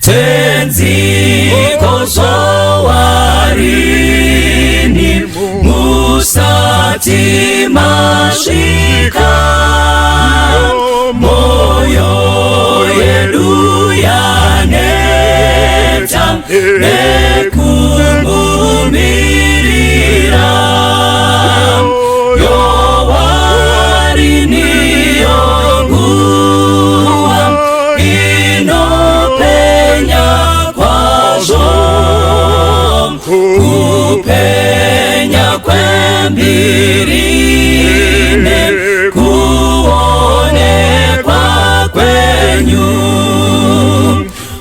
tenzi kozowarini musati masvika moyo yedu yaneta nekumirira yowarini yonguwa inopenya kwazvo kupenya kwembirine kuonekwa kwenyu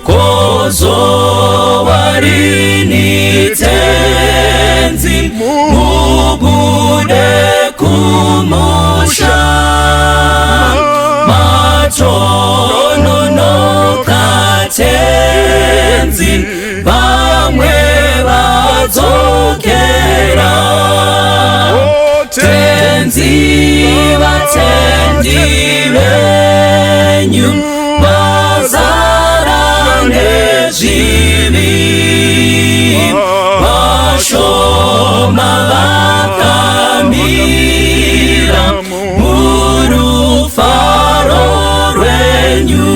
kozowarini tenzi mubude kumusha matononoka tenzi vamwe vadzokera tenzi vatendi venyu vazara nezvivi vashoma vakamira murufaro rwenyu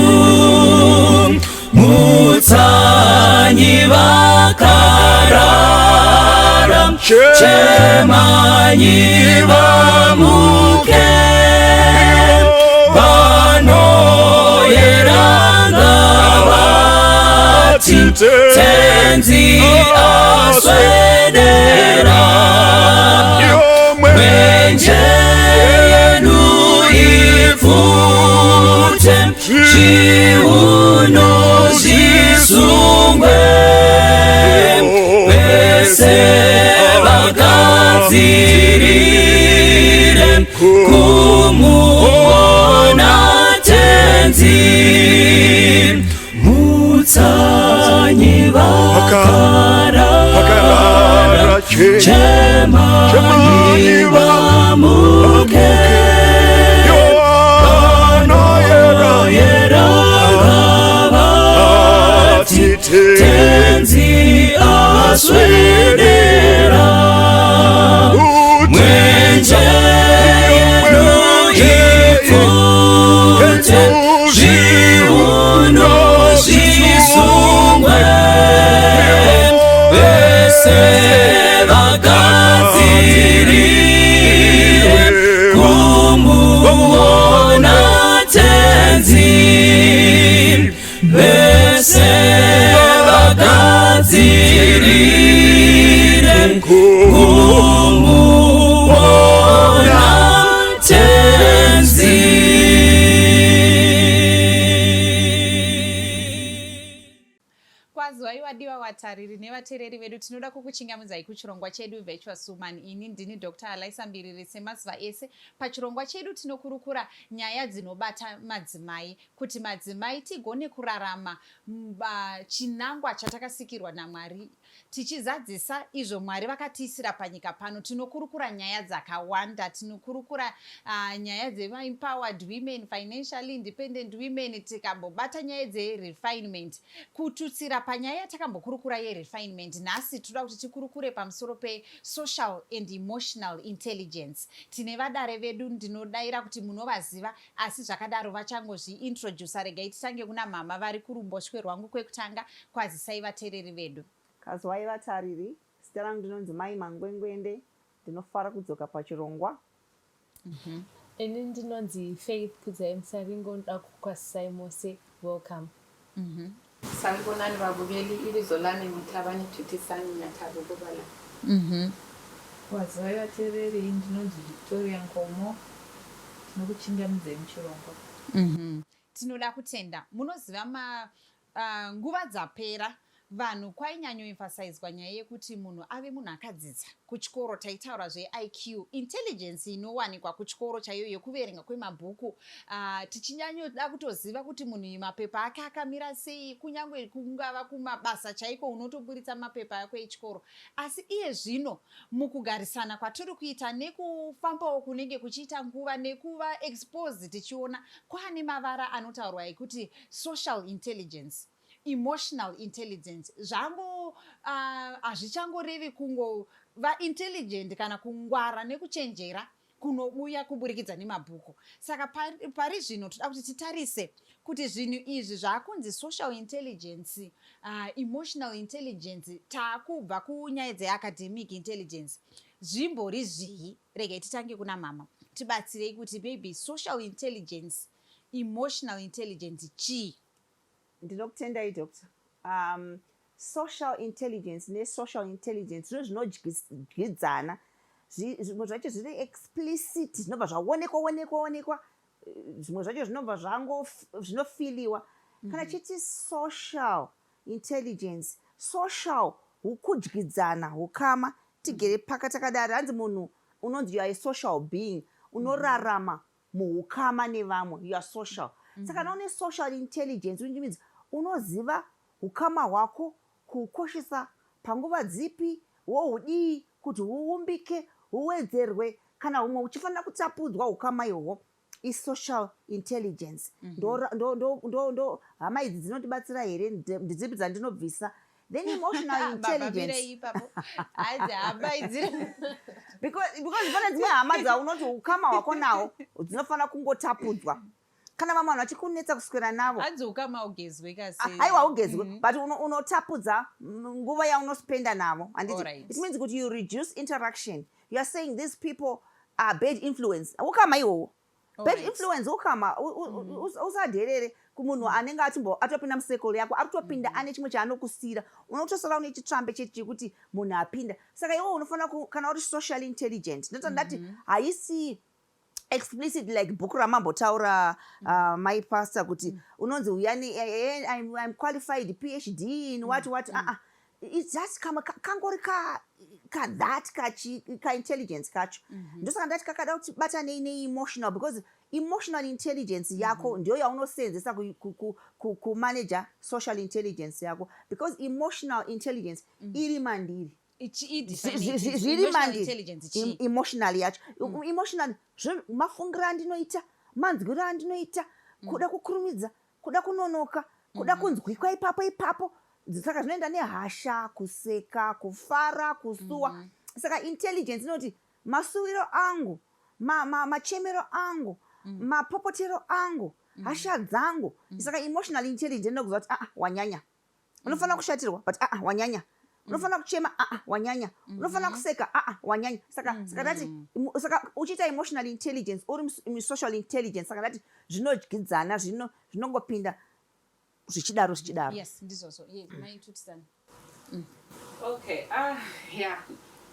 mutsanyi vakarara chemanyi vamuke vanoyeranga vati tenzi aswedera mwenje yenu ifute chiuno zvisungwe vese vagadzirire kumuona tenzi mutsanyi vakarara chemanyi vamuke tenzi aswedera mwenje yenu ifute zviuno zvisungwe vese vagadzirire kumuona tenzi vese vagadzirire kumuona tenzi. Kwazwai wadiwa watariri nevateereri vedu, tinoda kukuchingamudzai kuchirongwa chedu Virtuous Woman. Ini ndini Dr. Alaisa Mbiriri. Semazuva ese pachirongwa chedu tinokurukura nyaya dzinobata madzimai, kuti madzimai tigone kurarama chinangwa chatakasikirwa naMwari, tichizadzisa izvo Mwari vakatiisira panyika pano. Tinokurukura nyaya dzakawanda, tinokurukura nyaya dzema-empowered women, financially independent women, tikambobata nyaya dze-refinement, kututsira panyaya yatakambokurukura ye-refinement. Nhasi toda kuti tikurukure pamusoro pe-social and emotional intelligence. Tine vadare vedu, ndinodaira kuti munovaziva, asi zvakadaro vachangozvi-introduce. Regai titange kuna mama vari kuruboshwe rwangu kwekutanga. Kwazisai vateereri vedu. Kazwai vatariri, zita rangu ndinonzi Mai Mangwengwende, ndinofara kudzoka pachirongwa. Ini ndinonzi Faith Kudzaimsaringo, ndoda kukwasisai mose. Welcome. Sanibonani babukeli, ibizo lami ngithabani Thuthisani Nyathabo Bobala. Kwazwai vateereri, ndinonzi Victoria Nkomo, tinokuchingamudzai muchirongwa. Tinoda kutenda munoziva nguva dzapera vanhu kwainyanyoemphasizwa nyaya yekuti munhu ave munhu akadzidza kuchikoro. Taitaura zveIQ, intelligence inowanikwa kuchikoro chaiyo yekuverenga kwemabhuku. Tichinyanyoda kutoziva kuti munhu mapepa ake akamira sei, kunyange kungava kumabasa chaiko unotoburitsa mapepa ako echikoro. Asi iye zvino mukugarisana kwatiri kuita nekufambawo kunenge kuchiita nguva nekuva exposed, tichiona kwaane mavara anotaurwa ekuti social intelligence. emotional intelligence zvango hazvichangorevi kungova intelligent kana kungwara nekuchenjera kunobuya kuburikidza nemabhuku. Saka pari zvino toda kuti titarise kuti zvinhu izvi zvaakunzi social intelligence, emotional intelligence, taakubva kunyaya dzeacademic intelligence, zvimbori zvii. Regai titange kuna mama, tibatsirei kuti maybe social intelligence, emotional intelligence chii? Ndinokutendai doctor. Social intelligence ne-social intelligence zvino zvinodyidzana, zvimwe zvacho zviri explicit, zvinobva zvaonekwa, zvimwe zvacho zvinobva zvinofiliwa. Kana chiti social intelligence, social hukudyidzana, hukama, tigere pakatakadaro, hanzi munhu unonzi you are a social being, unorarama muhukama nevamwe, you are social. Saka naone social intelligence means unoziva hukama hwako kuhukoshesa panguva dzipi, wohudii kuti huumbike, huwedzerwe, kana humwe huchifanira kutapudzwa hukama ihwo, social intelligence. Ndo hama idzi dzinotibatsira here? Ndidzipi dzandinobvisa? Then emotional intelligence. Because pane dzimwe hama dzaunoti hukama hwako nawo dzinofanira kungotapudzwa. Kana mama vanhu vachikunetsa kuswera navo, haiwa ugezwe, but unotapudza nguva yaunospenda navo. It means that you reduce interaction. You are saying these people are bad influence. Ukama iwo bad influence, ukama usadherere kumunhu anenge atopinda musekolo yako, atopinda ane chimwe chaanokusira, unotosara une chitsvambe chekuti munhu apinda. Saka iwo unofanira kana uri social intelligent. Ndati haisi explicit like bhuku ramambotaura my pastor kuti unonzi uyani I'm qualified PhD in what it's just kangori that ka intelligence kacho. Ndosaka ndati kakada kuti batane ne-emotional, because emotional intelligence yako ndio yaunosenzesa kumanager social intelligence yako, because emotional intelligence iri mandiri. Zviri mandiri emotional yacho. Emotional mafungiro andinoita, manzwiro andinoita, kuda kukurumidza, kuda kunonoka, kuda kunzwikwa ipapo. Saka zvinoenda nehasha, kuseka, kufara, kusuwa. Saka intelligence inoti masuwiro angu, machemero angu, mapopotero angu, hasha dzangu. Saka emotional intelligence inokuziva kuti wanyanya, unofanira kushatirwa but wanyanya, unofanira kuchema wanyanya, unofanira kuseka wanyanya. Saka ndati uchiita emotional intelligence uri social intelligence, saka ndati zvinodyidzana, zvinongopinda zvichidaro. Yes, ndizvozvo. Maitutisana. Okay, yeah.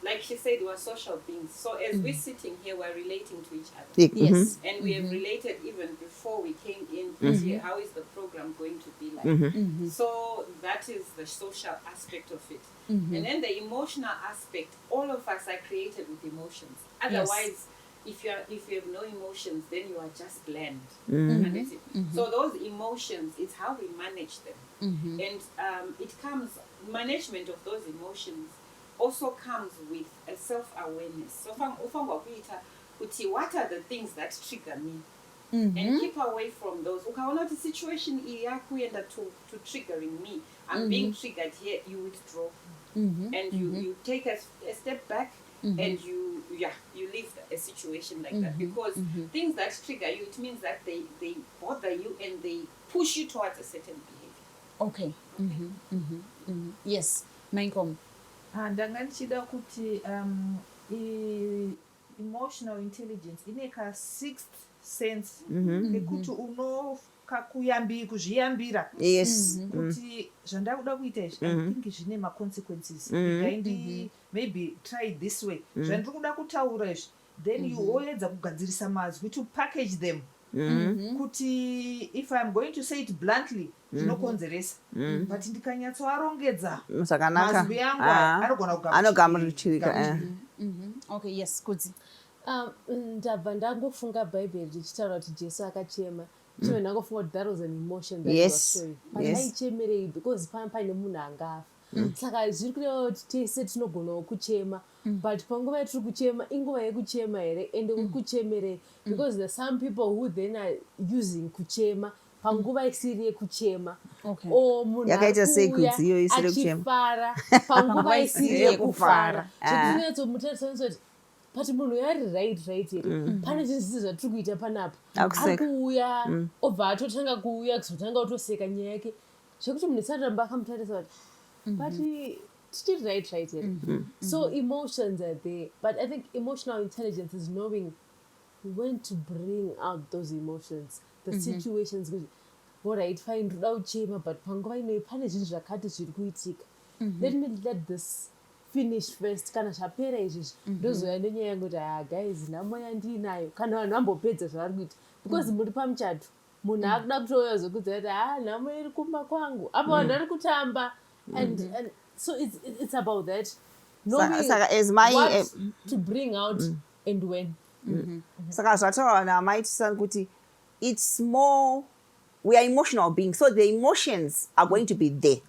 Like she said, we're social beings. So as we're sitting here, we're relating to each other. Yes. And we have related even before we came in to see how is the program going to be like. So that is the social aspect of it. And then the emotional aspect, all of us are created with emotions. Otherwise, if you have no emotions, then you are just bland. So those emotions, it's how we manage them. And management of those emotions also comes with a self-awareness. So what are the things that trigger me? And keep away from those. Ukaona the situation iyakuenda to triggering me, I'm being triggered here, you withdraw. And you take a step back, and you leave a situation like that, because things that trigger you, it means that they bother you and they push you towards a certain behavior. Okay. Yes, Mainkom. Ndanga ndichida kuti emotional intelligence ine ka sixth sense kekuti kuzviyambira kuti zvandakuda kuita izvi I think zvine ma-consequences. Maybe try it this way. Zvandiri kuda kutaura izvi, then you woedza kugadzirisa mazwi to package them. Kuti if I'm going to say it bluntly, zvinokonzeresa. But ndikanyatsoarongedza mazwi yangu anogona kugamuchirika. Okay, yes, Kudzi. Ndabva ndangofunga Bible richitaura kuti Jesu akachema. Chimwe ndangofunga kuti that was an emotion that yes. was showing. But aichemerei because paine munhu angafa. Saka zviri kureva kuti tese tinogona kuchema, but panguva yatiri kuchema inguva yekuchema here ende uri kuchemerei, because there are some people who then are using kuchema panguva isiri yekuchema Okay. o munhu Yakaita sei akuuya kuti iyo isiri yekuchema? achifara panguva isiri yekufara chekutinatsomutarisa kuti but munhu yari right here pane chinhu chisi zvatiri kuita panapa akuuya obva atotanga kuuya kuzotanga kutoseka nyaya yake zvekuti munhu isaramba akamutarisa kuti but tichiri right here. So emotions are there, but I think emotional intelligence is knowing when to bring out those emotions, the situations. Alright, fine, ndoda kuchema, but panguva ino pane zvinhu zvakati zviri kuitika. Let me let this finish first. Kana zvapera izvizvi ndozoya nenyaya yangu kuti guys nhamo yandinayo kana vanhu vambopedza zvavari kuita because muri pamuchato munhu akuda kutouya zokudza kuti nhamo iri kumba kwangu apa vanhu vari kutamba and so it's about that knowing what to bring out and when. Saka zvataura namaitisani kuti it's more, we are emotional beings, so the emotions are going to be there.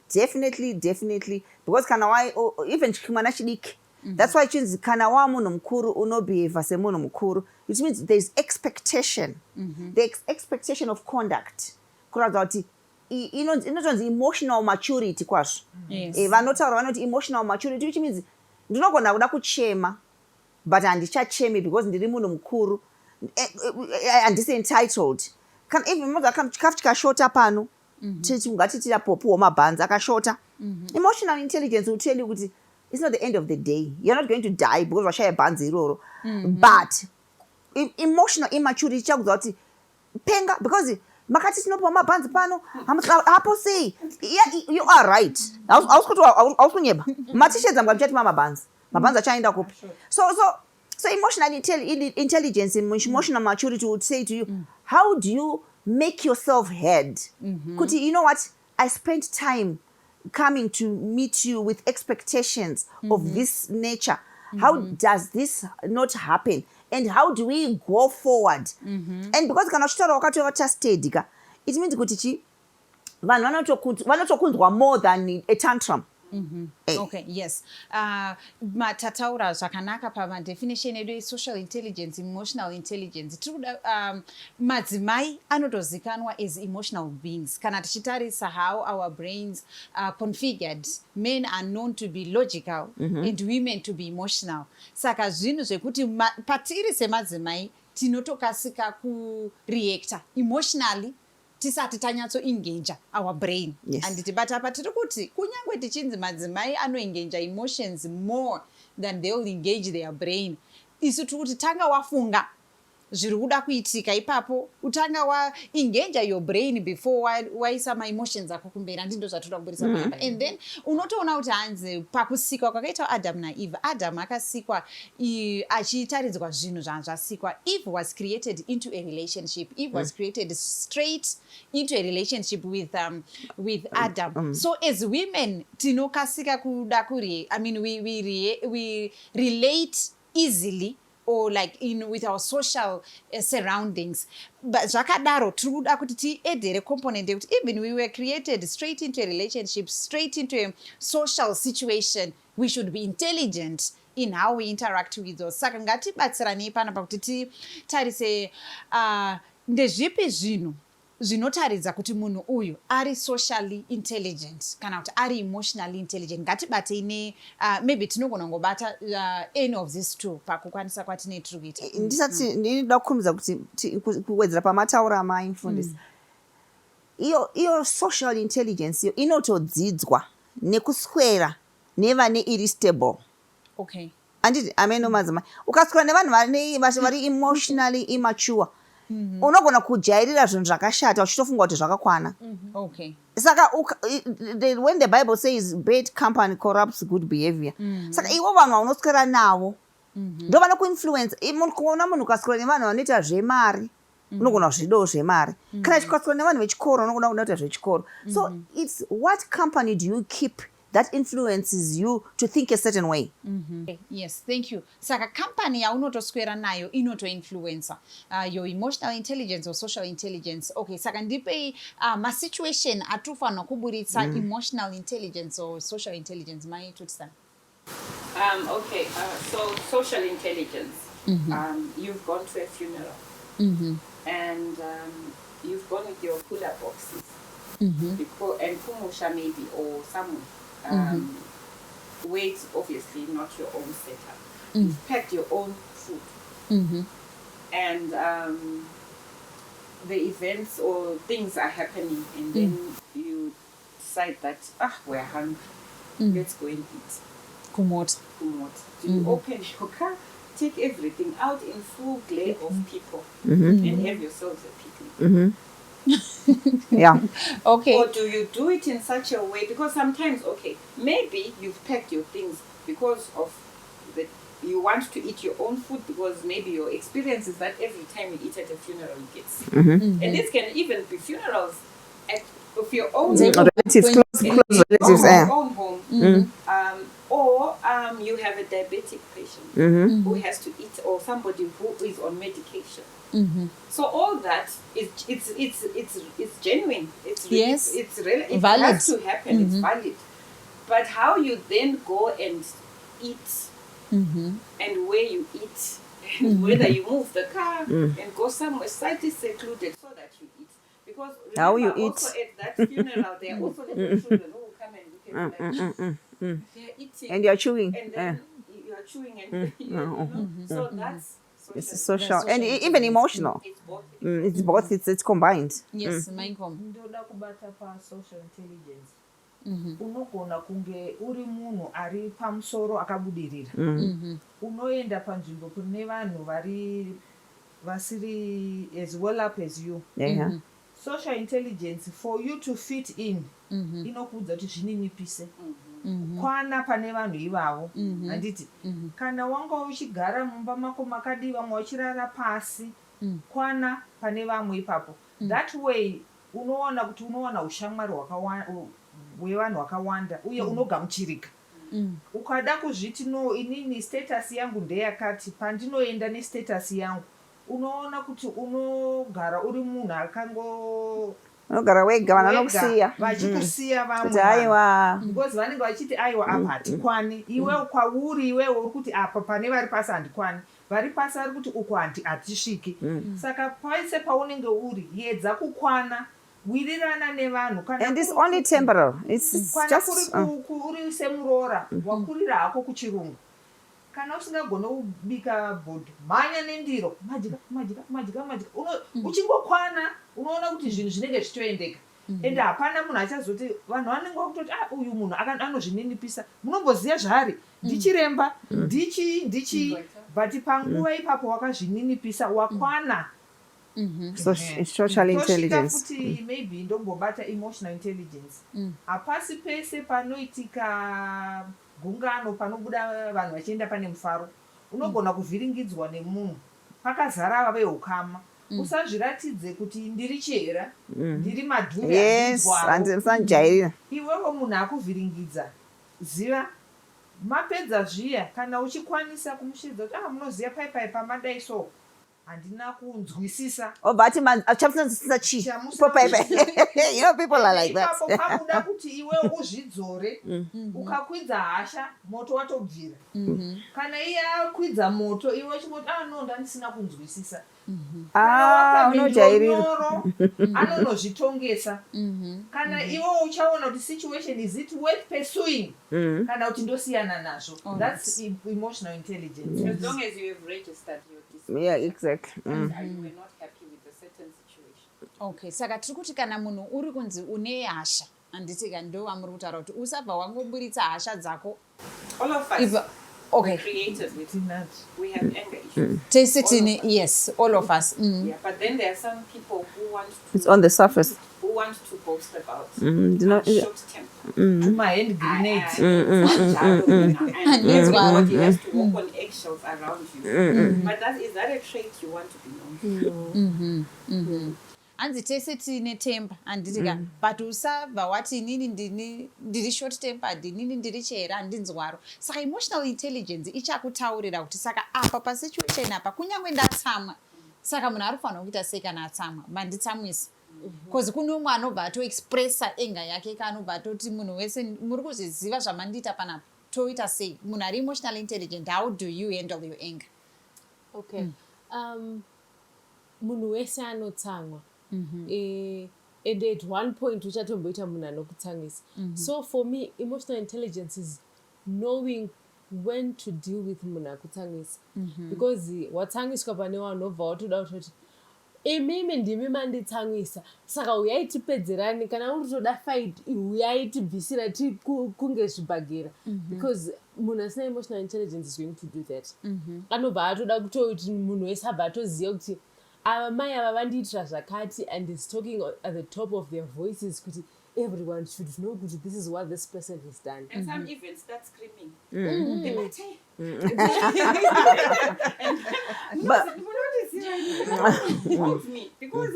Definitely because kana wai even chimwana chidiki, that's why chinzi kana wa munhu mukuru unobehave semunhu mukuru, which means there's expectation, the expectation of conduct kuratidza kuti inotonzi emotional maturity kwazvo. Vanotaura vanoti emotional maturity, which means ndinogona kuda kuchema but handichachemi because ndiri munhu mukuru, handisi entitled. Kana even chikafu chikashota pano ngatiti apopu wamabhanzi akashota, emotional intelligence will tell you kuti it's not the end of the day, you're not going to die because washaya bhanzi iroro, but emotional immaturity chakudza kuti penga because makati tinopa mabhanzi pano hapo sei, you are right, hausi kunyeba matishedza muchati mabhanzi achaenda kupi. So emotional intelligence, emotional maturity would say to you, how do you make yourself heard? Kuti, you know what, I spent time coming to meet you with expectations of this nature. How does this not happen? And how do we go forward? And because kana uchitaura wakati wachastedi ka, it means kuti vanhu vanotokunzwa more than a tantrum. Okay, yes. Matataura zvakanaka pamadefinition edu social intelligence, emotional intelligence. Madzimai anotozikanwa as emotional beings. Kana tichitarisa how our brains are configured, men are known to be logical and women to be emotional. Saka zvinhu zvekuti patiri semadzimai tinotokasika kureacta emotionally tisati tanyatsoengaja our brain. Anditi but apa tiri kuti kunyangwe tichinzi madzimai anoengaja emotions more than they will engage their brain, isu tiri kuti tanga wafunga zviri kuda kuitika ipapo utanga waengaja your brain before waisa ma-emotions ako kumberi. Andindo zvatoda kuburisa panapa. And then unotoona kuti hanzi pakusikwa kwakaita Adam naEve, Adam akasikwa achitaridzwa zvinhu zvasikwa. Eve was created into a relationship. Eve was created straight into a relationship with Adam. So as women tinokasika kuda we relate easily, or like with our social surroundings. But zvakadaro tiri kuda kuti tiedhere component yekuti even we were created straight into a relationship, straight into a social situation, we should be intelligent in how we interact with those. Saka ngatibatsiranei panapa kuti titarise ndezvipi zvinhu zvinotaridza kuti munhu uyu ari socially intelligent kana kuti ari emotionally intelligent. Ngatibatei maybe tinogona ngobata any of these two pakukwanisa kwatine tiri kuita. Ndisati ndinoda kukumbidza kuti kuwedzera pamataura amaimufundisa, iyo social intelligence iyo inotodzidzwa nekuswera nevane irrestable. Okay. Anditi ameno madzimai ukaswera nevanhu vari emotionally immature, unogona kujairira zvinhu zvakashata uchitofunga kuti zvakakwana. Okay. Saka when the Bible says bad company corrupts good behavior, saka ivo vanhu vaunoswera navo ndo vanokuinfluence. Kuona munhu ukaswera nevanhu vanoita zvemari unogona kuzvidawo zvemari, kana ukaswera nevanhu vechikoro unogona kuda zvechikoro. So it's what company do you keep that influences you to think a certain way. Okay. Yes, thank you. Saka company yaunotoswera nayo inotoinfluencer your emotional intelligence or social intelligence. Okay, saka ndipei situation atofanira kuburitsa emotional intelligence or social intelligence maitotisa. Okay, so social intelligence. You've gone to a funeral and you've gone with your cooler boxes. Because, and Kumusha maybe, or somewhere, where it's obviously not your own setup. You've packed your own food. And the events or things are happening, and then you decide that, we're hungry. Let's go and eat. Kumot. So you open your car, take everything out in full glare of people, and have yourselves a picnic. Yeah. Okay. Or do you do it in such a way? Because sometimes, maybe you've packed your things because of the you want to eat your own food, because maybe your experience is that every time you eat at a funeral you get sick. And this can even be funerals of your own relatives, close relatives, your own home. Or you have a diabetic patient who has to eat, or somebody who is on medication. So all that it's genuine. It's really, Yes. it's really, it Valid. has to happen. It's valid. But how you then go and eat, and where you eat, and whether you move the car and go somewhere slightly secluded so that you eat. Because How you remember, also at that funeral, there are also little children who will come and look at you like, they're eating. And you're chewing. And then you are chewing and you know. So that's social. It's social That's and social even emotional. It's both. It's both. It's combined. Yes, Mainkom. ndoda kubata pasocial intelligence. Unogona kunge uri munhu ari pamusoro akabudirira. Unoenda panzvimbo kune vanhu vasiri as well up as you. Yeah. Social intelligence, for you to fit in, inokuudza kuti zvininipise. Kwana pane vanhu ivavo. Handiti kana wanga uchigara mumba mako makadi vamwe uchirara pasi, kwana pane vamwe ipapo. That way unoona kuti unowana ushamwari hwevanhu vakawanda uye unogamuchirika. Ukada kuzviti no, inini status yangu ndeyakati, pandinoenda nestatus yangu, unoona kuti unogara uri munhu unogara wega, vanhu vanokusiya vachikusiya kuti aiwa, because vanenge vachiti aiwa apa hatikwani. Iwe kwauri iwewe uri kuti apa pane vari pasi handikwani, vari pasi vari kuti uku hatisviki. Saka paise paunenge uri, yedza kukwana, wirirana nevanhu. and it's only temporal. It's just uri semuroora wakurira hako kuchirungu, kana usingagona kubika bhodhi, mhanya nendiro, madya. Uchingokwana unoona kuti zvinhu zvinenge zvichitoendeka. Ende hapana munhu achazoti vanhu vanenge vakutoti uyu munhu anozvininipisa. Munomboziva zvaari, ndichiremba, ndichi, but panguva ipapo wakazvininipisa, wakwana. social intelligence. Futi maybe ndombobata emotional intelligence. Hapasi pese panoitika gungano, panobuda vanhu vachienda pane mufaro, unogona kuvhiringidzwa nemunhu pakazara veukama. Usazviratidze kuti ndiri chera, ndiri madhuri. Yes, handisanjairira. Iwewo munhu akuvhiringidza, ziva mapedza zviya, kana uchikwanisa kumushidza kuti munoziva paipai pamadai so, handina kunzwisisa. But chamusanzwisisa chi popaipai. You know, people are like that. Ipapo pamuda kuti iwewo uzvidzore, ukakwidza hasha, moto watobvira. Kana iye akwidza moto, iwe chimoti no, ndandisina kunzwisisa. Unojairira. Anonozvitongesa. Kana iwe uchaona kuti situation is it worth pursuing, kana kuti ndosiyana nazvo. That's emotional intelligence. As long as you have registered your dispute. Yeah, exactly. And you were not happy with a certain situation. Okay, saka tiri kuti kana munhu uri kunzi une hasha, handitika ndo wamuri kutaura kuti usabva wangoburitsa hasha dzako. All of us. Okay. Created with that. We have anger issues. Yes, all of us. Yeah, but then there are some people who want to. It's on the surface. Who want to boast about short temper. My hand grenade. And everybody has to walk on eggshells around you. But is that a trait you want to be known? Hanzi tese tine temper handitika, but usabva wati inini ndiri short tempered, inini ndiri chera, handinzwaro. Saka emotional intelligence ichakutaurira kuti saka apa pasituation apa kunyange ndatsamwa, saka munhu arifanira kuita sei kana atsamwa, manditsamwisa. Because kune umwe anobva atoexpressa enga yake, kanobva atoti munhu wese muri kuzviziva zvamandiita panapa, toita sei? Munhu ari emotional intelligent, how do you handle your anger? Okay. Munhu wese anotsamwa. And at one point uchatomboita munhu anokutsangisa. So for me, emotional intelligence is knowing when to deal with munhu akutsangisa. Because watsangiswa pane vanobva watoda kutoti imimi ndimi manditsangisa, saka uyai tipedzerani, kana uri toda fight uyai tibvisira kunge zvibhagera. Because munhu asina emotional intelligence is going to do that. Anobva atoda kutoti munhu wese abva atoziva kuti ava mai ava vandiitira zvakati, and is talking at the top of their voices kuti everyone should know kuti this is what this person has done. And some even start screaming. Because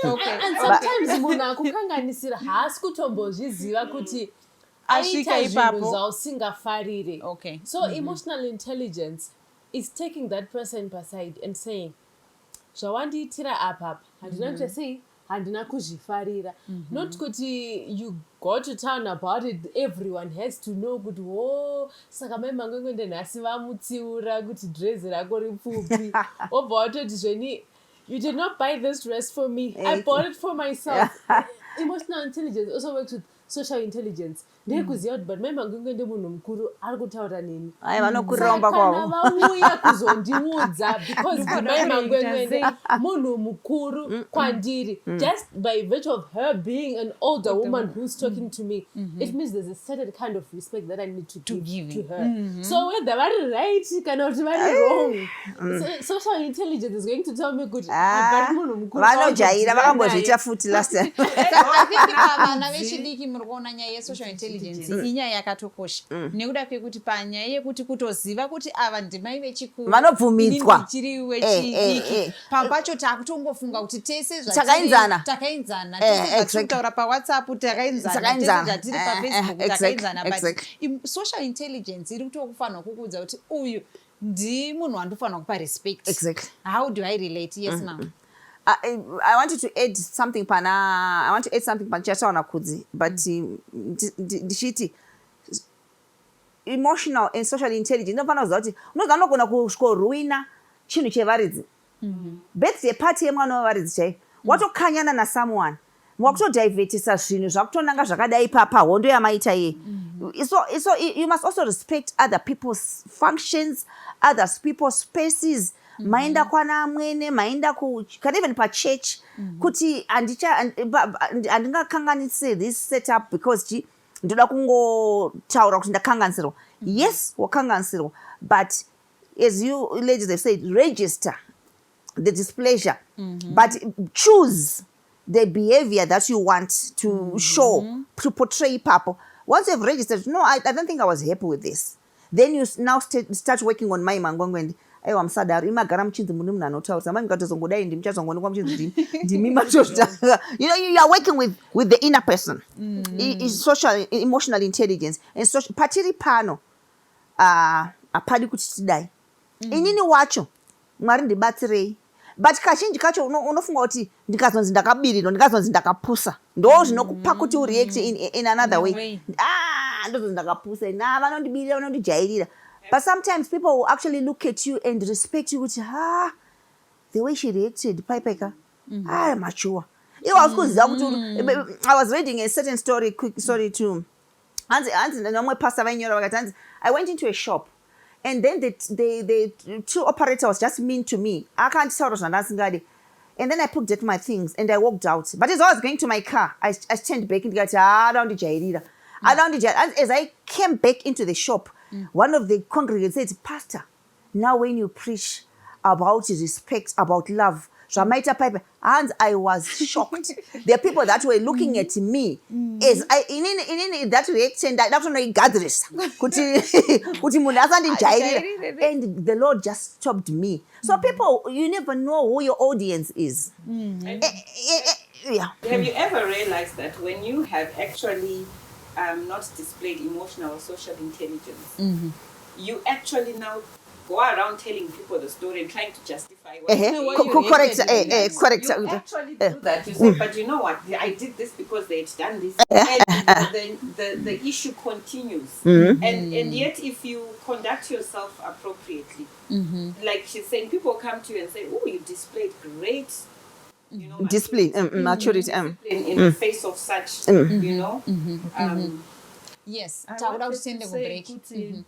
and sometimes munhu akukanganisira haasi kutombozviziva kuti aita zvinhu zvausingafarire. So emotional intelligence is taking that person aside and saying, zvawandiitira apapa handina kuita sei, handina kuzvifarira. Not kuti you go to town about it, everyone has to know kuti saka mai mangwengwende nhasi vamutsiura kuti drezi rako ripfupi. Obva watoti zveni, you did not buy this dress for me, I bought it for myself. Emotional intelligence also works with social intelligence. Ndekuziva kuti but mai mangwengwende munhu mukuru ari kutaura neni, vanokuromba kwavo. Vauya kuzondiudza because mai mangwengwende munhu mukuru kwandiri. Just by virtue of her being an older woman who's talking to me, it means there's a certain kind of respect that I need to give to her. So whether vari right kana kuti vari wrong, social intelligence is going to tell me kuti munhu mukuru vanojaira vakambozviita futi last time. Vana vechidiki muri kuona nyaya yesocial intelligence inyaya yakatokosha, nekuda kwekuti panyaya yekuti kutoziva kuti ava ndimai vechikuru vanobvumidzwa chiri wechidiki, papacho takutongofunga kuti tese takainzana tese kutaura pawhatsapp takainzana, tese zvatiri pafacebook takainzana. But social intelligence iri kutokufanira kukuudza kuti uyu ndimunhu wandofanira kupa respect. How do I relate? Yes, ma'am. I wanted to add something panchataona kudzi, but ndichiti emotional and social intelligence inofanira kuziva kuti unogona kusvikoruina chinhu chevaridzi. Birthday party yemwana wevaridzi chai watokanyana nasomeone wakutodivhetisa zvinhu zvakutonanga zvakadai pahondo yamaita iye. So you must also respect other people's functions, other people's spaces. Maenda kwana amwene, maenda kana even pachurch, kuti handingakanganise this setup because ndoda kungotaura kuti ndakanganisirwa. Yes, wakanganisirwa, but as you ladies have said, register the displeasure, but choose the behavior that you want to show, to portray people. Once you've registered, no, I don't think I was happy with this. Then you now start working on my mangwengwendi. Aiwa musadaro imagara muchinzi mune munhu anotaurisa mangatozongodai ndimuchazongonekwa muchinzi ndimi matozvitanga. You are working with the inner person. Is social emotional intelligence and social patiri pano apadi kuti tidai inini wacho mwari ndibatsirei, but kazhinji kacho unofunga kuti ndikazonzi ndakabirirwa, ndikazonzi ndakapusa, ndo zvinokupa kuti ureact in another way. Ndozonzi ndakapusa, vanondibirira vanondijairira. But sometimes people will actually look at you and respect you. The way she reacted, Paipeka, mature. I was reading a certain story, quick story too. I went into a shop, and then the two operator was just mean to me. I can't tell us. And then I picked up my things and I walked out. But as I was going to my car, I turned back and got as I came back into the shop, one of the congregants said, Pastor, now when you preach about respect, about love, and I was shocked. There are people that were looking at me as I in that reaction that and the Lord just stopped me. So people, you never know who your audience is. Yeah. Have you ever realized that when you have actually not displayed emotional or social intelligence, you actually now go around telling people the story and trying to justify what correct. You actually do that. You say, but you know what? I did this because they had done this. And the issue continues. And yet if you conduct yourself appropriately, like she's saying, people come to you and say, oh, you displayed great you know, discipline, maturity, discipline in the face of such, you know. Yes, I tauda wanted kuti tiende to say kubreak. kuti,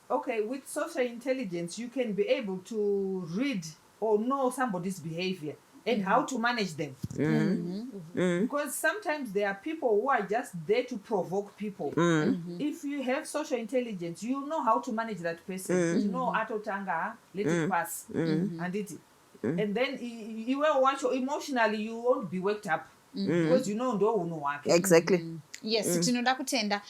okay, with social intelligence, you can be able to read or know somebody's behavior and how to manage them. Because sometimes there are people who are just there to provoke people. If you have social intelligence, you know how to manage that person. You know, atotanga, let it pass, and it. And then you will watch emotionally, you won't be worked up because you know work. Exactly. Yes, tinoda kutenda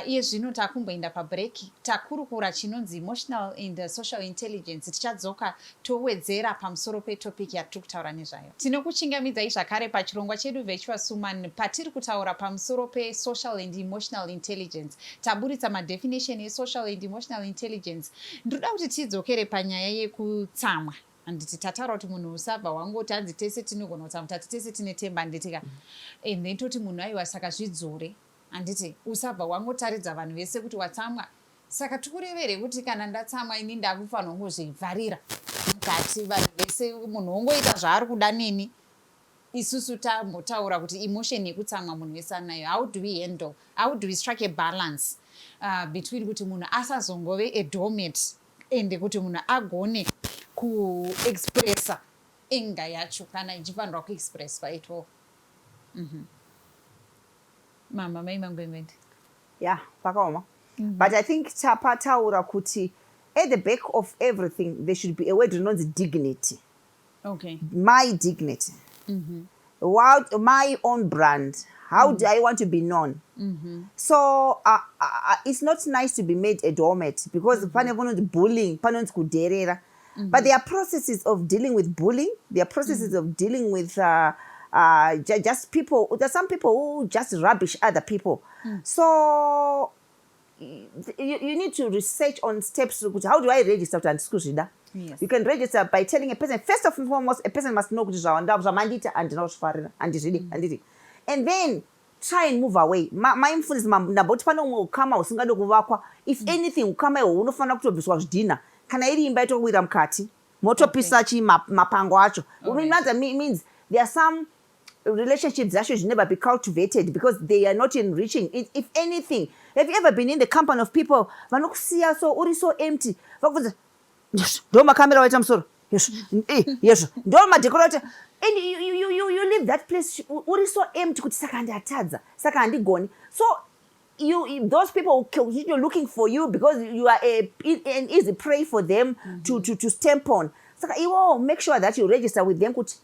iye zvino takumboenda pabreak takurukura chinonzi emotional and social intelligence tichadzoka towedzera pamusoro petopic yatiri kutaura nezvayo. Tinokuchingamidzai zvakare pachirongwa chedu Virtuous Woman patiri kutaura pamusoro pe-social and emotional intelligence. Taburitsa madefinition ye-social and emotional intelligence. Ndoda kuti tidzokere panyaya yekutsamwa. Handiti tataura kuti munhu usabva wangoti hanzi tese tinogona kutsamwa tati tese tine temba nditika and then toti munhu aiwa saka zvidzore handiti usabva wangotaridza vanhu vese kuti watsamwa saka tikurevere kuti kana ndatsamwa ini ndakufanira kungozvivharira mukati vanhu vese munhu wongoita zvaari kuda neni isusu tambotaura kuti emotion yekutsamwa munhu wese anayo. How do we handle, how do we strike a balance between kuti munhu asazongove a doormat ende kuti munhu agone kuexpressa enga yacho kana ichifanirwa kuexpresswa at all. Mama maimangwemende. Yeah, pakaoma. But I think tapataura kuti at the back of everything there should be a word denotes dignity. Okay. My dignity. What my own brand. How do I want to be known? So it's not nice to be made a doormat because bullying, kuderera. But there are processes of dealing with bullying. There are processes of dealing with just people. There are some people who just rubbish other people. So you need to research on steps. How do I register to Antiskushida? Yes. You can register by telling a person, first and foremost, a person must know and then try and move away. My influence if anything ukama unofana kutobviswa zvidhina kana iri imba itowira mukati motopisa chi mapango acho. Means there are some relationships that should never be cultivated because they are not enriching. If anything, have you ever been in the company of people vanokusiya so uri so empty ndo makamera waita musoro yes ndo madecorator and you leave that place uri so empty kuti saka ndatadza saka handigoni. So you those people you're looking for you because you are an easy prey for them to stamp on. Saka iwo make sure that you register with them kuti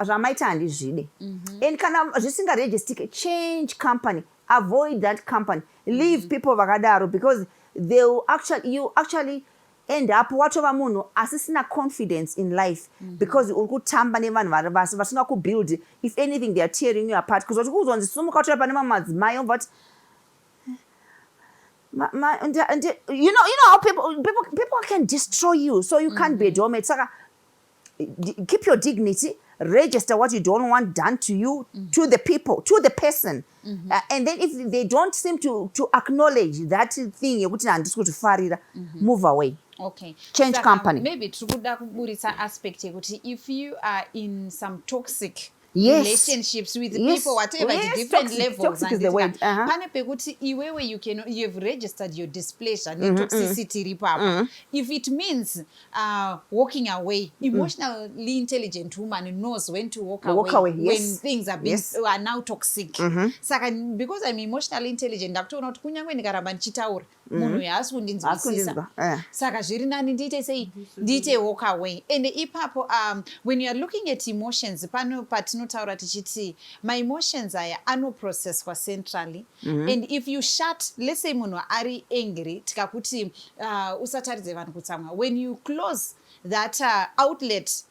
zvamaita handizvide. And kana zvisingaregistike, change company, avoid that company, leave people vakadaro because you actually end up watova munhu asisina confidence in life because uri kutamba nevanhu vasina kubuild. If anything they are tearing you apart because kuzonzi sumuka utora pane madzimai but you know how people can destroy you, so you can't be a doormat. Saka keep your dignity, register what you don't want done to you, to the people, to the person. And then if they don't seem to acknowledge that thing, move away. Okay. Change company. Maybe tikuda kuburitsa aspect yekuti if you are in some toxic relationships with people, whatever the different levels, toxic is the word. Pane pekuti iwewe you have registered your displeasure toxicity ripapo. If it means walking away, emotionally intelligent woman knows when to walk away when things are now toxic. Saka because I'm emotionally intelligent ndakutoona kuti kunyangwe ndikaramba ndichitaura munhu yaasi kundinzwisisa saka zviri nani ndiite sei ndiite walk away. And ipapo when you are looking at emotions pano patinotaura tichiti my emotions aya anoprocesswa centrally and if you shut, let's say munhu ari angry tikakuti usataridze vanhu kutsamwa, when you close that outlet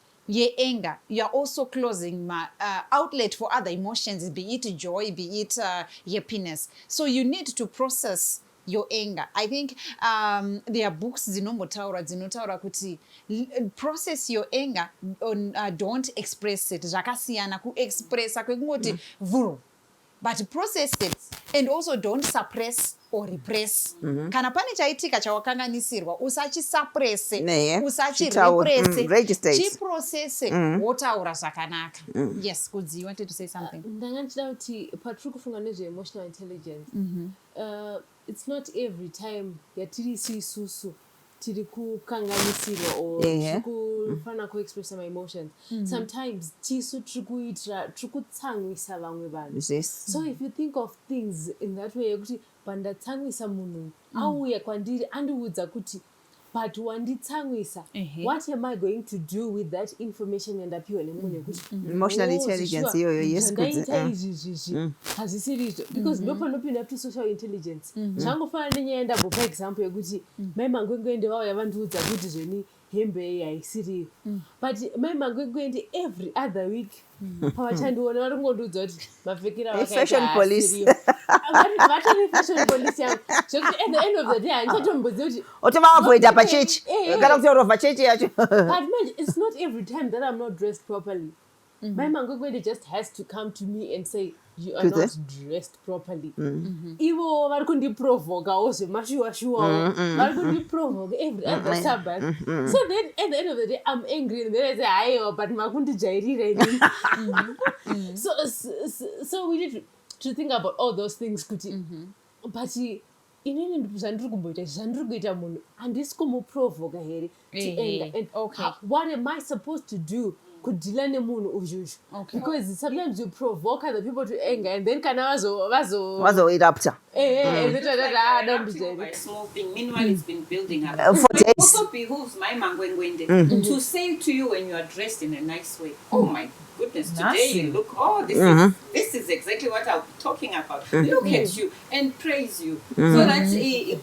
anger, you are also closing my outlet for other emotions, be it joy, be it happiness. So you need to process your anger. I think there are books dzinotaura kuti process your anger, don't express it. Zvakasiyana kuexpressa kwekungoti vhuru but process it and also don't suppress or repress. Kana pane chaitika chawakanganisirwa usachisuppresse, usachirepresse, chiprocesse, wotaura zvakanaka. Yes, Kudzi, you wanted to say something? Ndanga ndichida kuti patiri kufunga nezve-emotional intelligence, it's not every time yatiri isusu tiri kukanganisirwa or tiri kufanira kuexpressa my-emotions. Sometimes tisu tiri kuitira, tiri kutsamwisa vamwe vanhu. So if you think of things in that way yekuti pandatsamwisa munhu auya kwandiri andiudza kuti but wanditsamwisa, what am I going to do with that information yandapiwa nemunhu yekuti emotional intelligence iyoyo, yes, ndaita izvi hazisirizvo, because ndopanopinda to social intelligence. Zvangofanana nenyaya ndambopa example yekuti mai mangwengwende vauya vandiudza kuti zveni hembe iyi haisiriyo, but mai mangwengwende every other week pavachandiona vari kungondiudza kuti mapfekera vakaitaasiriyo, vatori fashion police yangu, zvekuti at the end of the day handichatomboziva kuti otovavoita pachechi kana kutaura pachechi yacho. But man, it's not every time that I'm not dressed properly. My mangwengwende just has to come to me and say, you are not dressed properly. Ivo vari kundiprovokawo zvemashuwa-shuwawo, vari kundiprovoka every other Sabbath. So then at the end of the day I'm angry and then I say haiwa but makundijairira inini. So we need to think about all those things kuti but inini zvandiri kumboita zvandiri kuita munhu handisi kumuprovoka here tienga, and what am I supposed to do kudhila nemunhu uzhuzhu, because sometimes you provoke other people to anger and then kana vazoirapta small thing. Meanwhile, it's been building up. It also behooves my mangwengwende to say to you when you are dressed in a nice way, oh my goodness, today you look, this is exactly what I'm talking about. Look at you and praise you. So that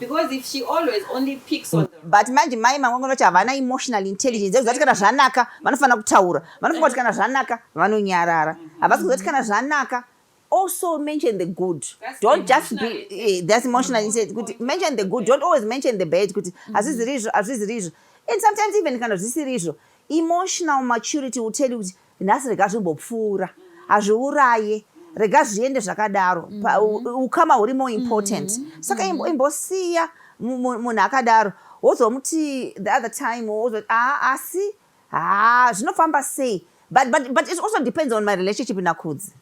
because if she always only picks on the but manje mai mangwengwende vacho havana emotional intelligence yekuzati kana zvanaka vanofanira kutaura, vanofunga kuti kana zvanaka vanonyarara, havasi kuzati kana zvanaka. Also mention the good. Don't just be that's emotional intelligence. Mention the good. Don't always mention the bad. And sometimes even kind of zisirizvo, emotional maturity will tell you nhasi rega zvimbopfuura, hazviuraye, rega zviende zvakadaro, ukama huri more important. Saka imbosiya munhu akadaro, wozomuti the other time asi zvinofamba sei. But it also depends on my relationship naKudzi.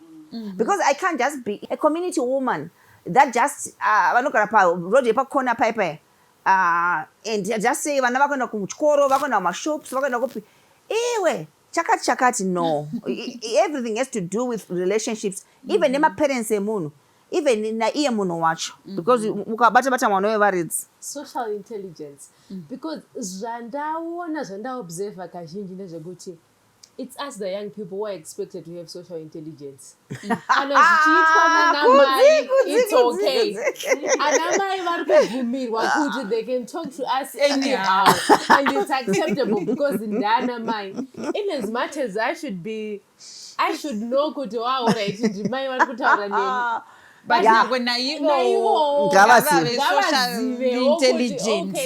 Because I can't just be a community woman that just vanogara parod yepakona paipai and just say vana vakaenda kuchikoro, vakaenda kumashops, vakaenda kupi, iwe chakati. No. Everything has to do with relationships, even nemaparents emunhu, even naiye munhu wacho, because ukabata mwana wevaridzi. Social intelligence, because zvandaobserva kazhinji ndezvekuti it's us the young people who are expected to have social intelligence. It's okay. Anamai vari kubvumirwa kuti they can talk to us anyhow and it's acceptable because ndanamai. In as much as I should know kuti alright ndimai vari kutaura neni. But when naivo social intelligence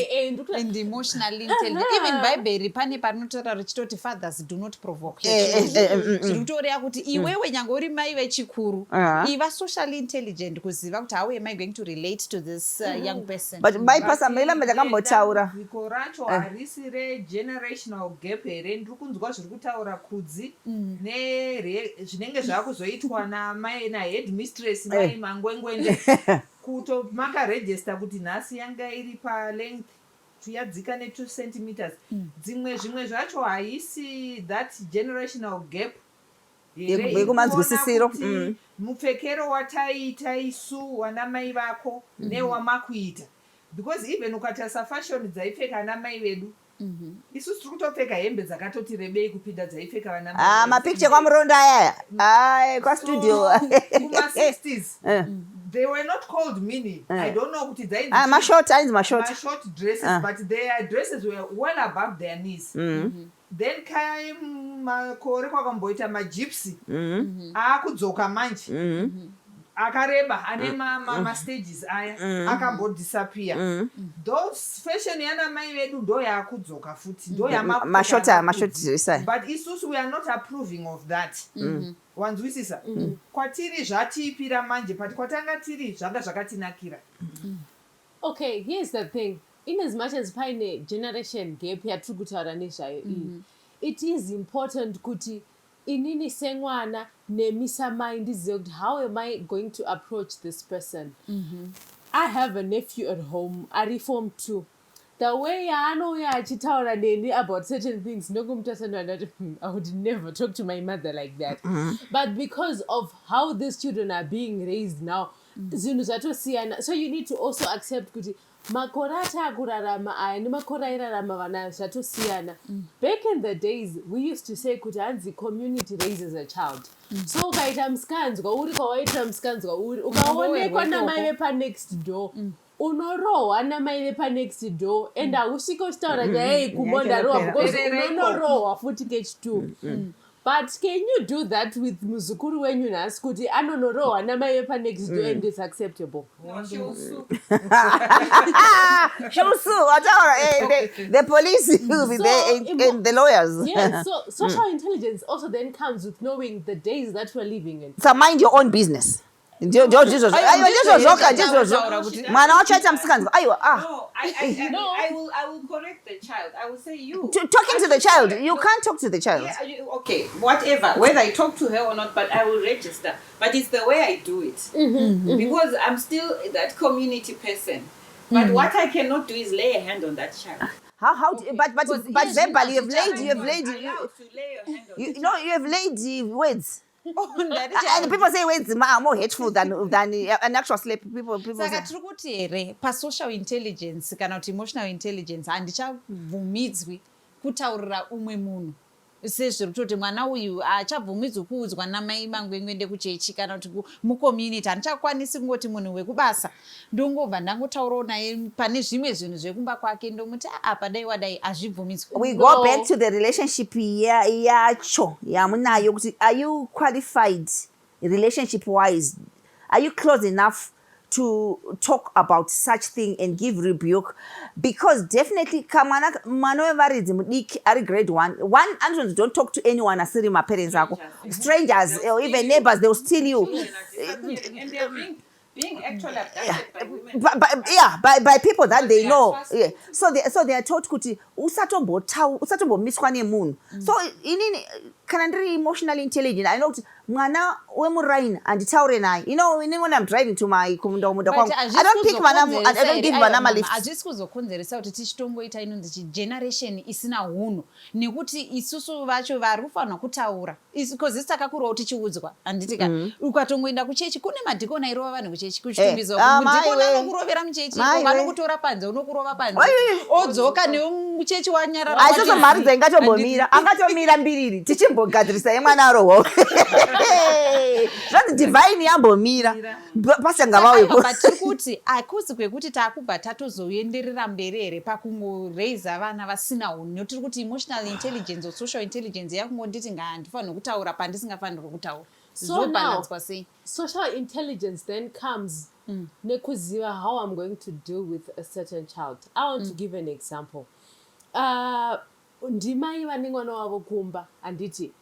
and emotional intelligence, even Bible pane panotaura richitoti fathers do not provoke. Zviri kutoreva kuti iwewe nyange uri mai vechikuru, iva social intelligent kuziva kuti how am I going to relate to this young person. But my pastor Mela ndakambotaura dziko racho harisi regenerational gap here. Ndiri kunzwa zviri kutaura Kudzi zvinenge zvakuzoitwa namai naheadmistress mai mangwengwende kutomakaregister kuti nhasi yanga iri palength tuyadzika ne2 centimeters. Zvimwe zvacho haisi that generational gap yekumanzwisisiro. Mupfekero wataiita isu wanamai vako newamakuita, because even ukatarisa fashion dzaipfeka anamai vedu, isusu tiri kutopfeka hembe dzakatoti rebei kupinda dzaipfeka vanamai. Mapicture kwamuronda aya kwastudio kuma60s. They were not called mini. I don't know kuti dzainzi mashort dresses, but their dresses were well above their knees. Then came makore kwakamboita magypsy akudzoka manje akareba ane mastages aya akambodisappear. Those fashion yana mai vedu ndo yakudzoka futi ndo mashota dressai. But isusu we are not approving of that. Wanzwisisa kwatiri zvatiipira manje but kwatanga tiri zvanga zvakatinakira. Okay, here's the thing. In as much as paine generation gap yatiri kutaura nezvayo iyi, it is important kuti inini semwana nemisa mai ndizive kuti how am I going to approach this person. I have a nephew at home, ari form 2. The way anouya achitaura neni about certain things, I would never talk to my mother like that. But because of how these children are being raised now, so you need to also accept kuti makore atakurarama aya nemakore airarama vana zvatosiyana. Back in the days, we used to say kuti hanzi community raises a child. So ukaita musikanzwa uri kwawaita musikanzwa uri ukaonekwa namai vepanext door, unorohwa namai vepanext door and hausvika uchitaura nyaya kumondarohwa because unonorohwa futi kechitu. But can you do that with muzukuru wenyu nhasi kuti anonorohwa namai vepanext door and it's acceptable? No, she'll sue. She'll sue. The police will be there and the lawyers. Yes, so social intelligence also then comes with knowing the days that we're living in. So mind your own business. Mwana wachaita musikanzwa. No, I will correct the child. I will say you. Talking to the child. You can't talk to the child. Yeah, okay, whatever. Whether I talk to her or not, but I will register. But it's the way I do it. Because I'm still that community person. But what I cannot do is lay a hand on that child. But verbally you have laid You lay your hand on you have laid words. And people say words are more hateful than an actual slap. People saka tiri kuti here pasocial intelligence kana kuti emotional intelligence handichabvumidzwi kutaurira umwe munhu sezviri kutoti mwana uyu achabvumidzwi kuudzwa namai mangwengwe ndekuchechi kana kuti mucommunity handichakwanisi kungoti munhu wekubasa ndongobva ndangotaurawo naye pane zvimwe zvinhu zvekumba kwake ndomuti apa dai wadai hazvibvumidzwi. We go back to the relationship yacho yamunayo kuti are you qualified relationship wise, are you close enough to talk about such thing and give rebuke? Because definitely mwana wevaridzi mudiki ari grade 1 and don't talk to anyone asiri maparents ako, strangers or even neighbors, they will steal you. And they're being actually abducted by women. By people that they know. Yeah. So they are taught kuti usatombomiswa nemunhu. So inini kana ndiri emotionally intelligent, I know kuti mwana wemuraini anditaure naye. You know, when I'm driving to my kumunda kwangu, I don't pick I don't give vana lifts. Hazvisi kuzokonzeresa kuti tichitongoita inonzi generation isina hunhu nekuti isusu vacho vari kufanirwa kutaura because takakurawo tichiudzwa. Handiti ka ukatongoenda kuchechi kune madhikoni airova vanhu kuchechi kuchitumbizwa mudhikoni anokurovera muchechi vanokutora panze unokurova panze odzoka nemuchechi wanyarara. Aisoso mari dzaingatombomira angatomira mbiriri tichimbogadzirisa yemwana arohwa. Zvanzi divine yambomira pasanga vauko. But tiri kuti akusi kwekuti takubva tatozoenderera mberi here pakungoraisa vana vasina hunhu. Tiri kuti emotional intelligence or social intelligence yakungonditi ngahandifanirwi kutaura pandisingafanirwi kutaura. So now, social intelligence then comes nekuziva how I'm going to deal with a certain child. I want to give an example. Ndimai vane mwana wavo kumba handiti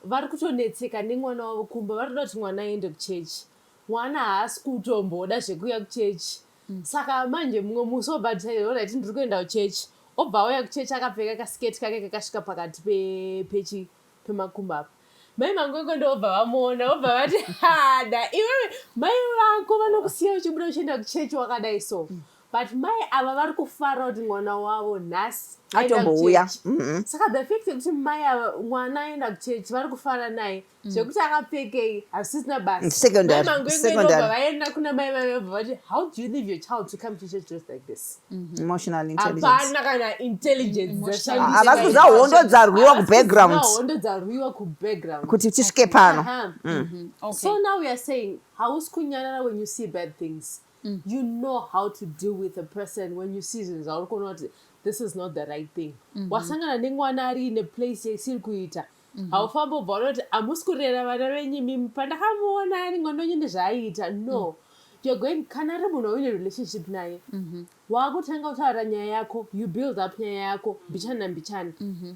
vari kutonetseka nemwana wavo kumba, varitoda kuti mwana aende kuchechi. Mwana haasi kutomboda zvekuuya kuchechi. Saka manje mumwe musi obva ndiri kuenda kuchechi, obva auya kuchechi akapfeka kasiketi kake kakasvika pakati pemakumba apa. Mai mangwengwe ndobva vamuona, obva vati hada iwewe mai vako vanokusiya uchibuda uchienda kuchechi wakadai so. But mai ava vari kufara kuti mwana wavo nhasi atombouya. Saka the fact kuti mai ava mwana aenda kuchechi vari kufara naye zvekuti akapfekei hazvisina basa. Mai mangwengwe ndobva vaenda kuna mai vavo vati how do you leave your child to come to church dressed like this? Emotional intelligence. Hapana kana intelligence. Havasi kuziva hondo dzarwiwa kubackground. Hondo dzarwiwa kubackground. Kuti tisvike pano. So now we are saying hausi kunyarara when you see bad things. You know how to deal with a person when you see this is not the right thing. Wasangana nemwana ari in a place yesiri kuita haufambi ubva unoti hamusi kurera vana venyu mimi pandakamuona ani ngondonyu nezvaaita no you're going kana ari munhu waine relationship naye waakutanga kutaura nyaya yako you build up nyaya yako mbichana mbichana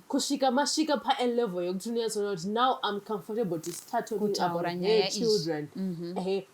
kusvika masvika palevel yokuti unoyatsona kuti now I'm comfortable to start talking about her children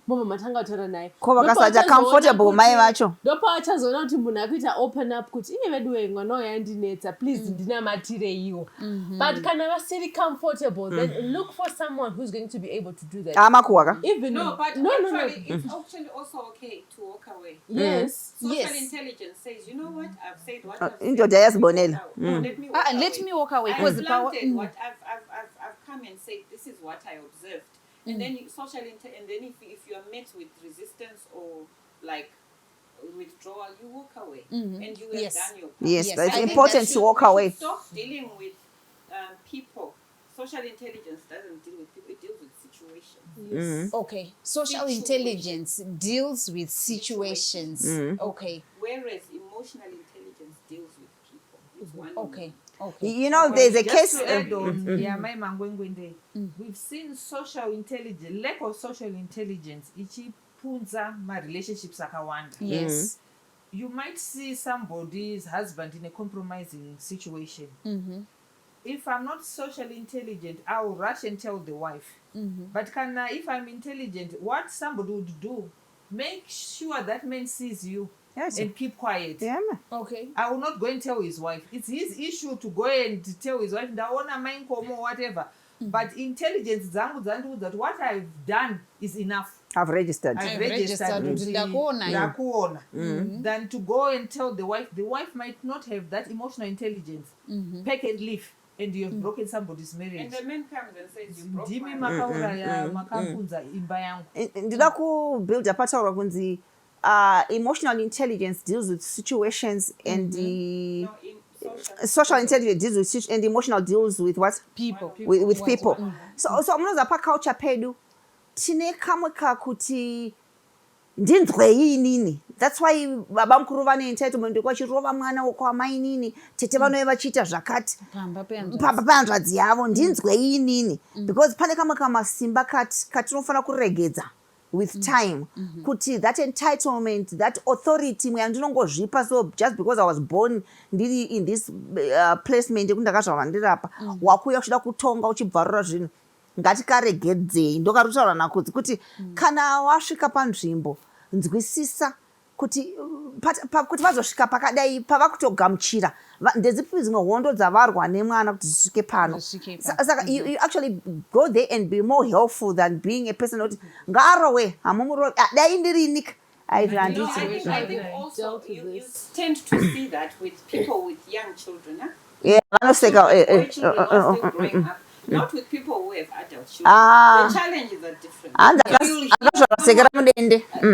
mobva matanga kutaura naye ko vakasacha comfortable mai vacho ndopawachazoona kuti munhu akuita open up kuti iye vedu we mwana uyo andinetsa please ndinamatire iwo but kana vasiri comfortable then look for someone who's going to be able to do that amakuwaka even no, but no. it's actually also okay to walk away. Yes. Social intelligence says, you know what, I've said what I've said. indoda yazibonela Let me walk away I've because the power what I've come and said this is what I observed. And then and then if you are met with resistance or like withdrawal, you walk away and you have done your part. yes I it's think important to walk away. Stop dealing with people. Social intelligence doesn't deal with people, it deals with situations. Okay, social intelligence deals with situations. Okay. Whereas emotional intelligence deals with people. It's one Okay. You know, there's a Just case to add on, yeah, my mangwengwende, we've seen social intelligence, lack of social intelligence ichipunza ma-relationships akawanda. Yes. You might see somebody's husband in a compromising situation. If I'm not socially intelligent, I will rush and tell the wife. But if I'm intelligent, what somebody would do, make sure that man sees you and keep quiet. Yeah. Okay. I will not go and tell his wife. It's his issue to go and tell his wife, ndaona mind or whatever. But intelligence zangu zandu that what I've done is enough. I've registered. I've registered. Ndakuona. Than to go and tell the wife might not have that emotional intelligence. Pack and leave. And you have broken somebody's marriage. And the man comes and says, you broke Ndimi my makauraya makapunza imba yangu. Ndida kubuilda pataura kunzi emotional intelligence deals with situations and the No, in social intelligence deals with and emotional deals with what? People. With people. So munoza pa culture pedu tine kamwe kakuti ndinzwei inini. That's why baba mukuru vane entitlement kwachirova mwana wokwamai nini tete vanove vachiita zvakati pamba pehanzvadzi yavo ndinzwei inini because pane kamwe kamasimba katinofanira kuregedza with time kuti that entitlement, that authority mwe andinongozvipa so just because I was born ndiri in this placement yekuti ndakazvarwa ndirapa wakuya uchida kutonga uchibvarura zvinhu ngatikaregedzei ndokarutaura nakudzi kuti kana wasvika panzvimbo nzwisisa kuti vazosvika pakadai pavakutogamuchira ndedzipi dzimwe hondo dzavarwa nemwana kuti zvisvike pano saka you actually go there and be more helpful than being a person kuti ngarowe hamumuro dai ndirinika I think also you tend to see that with people with young children. Yeah, children are still growing up. Not with people who have adult children. The challenges are different.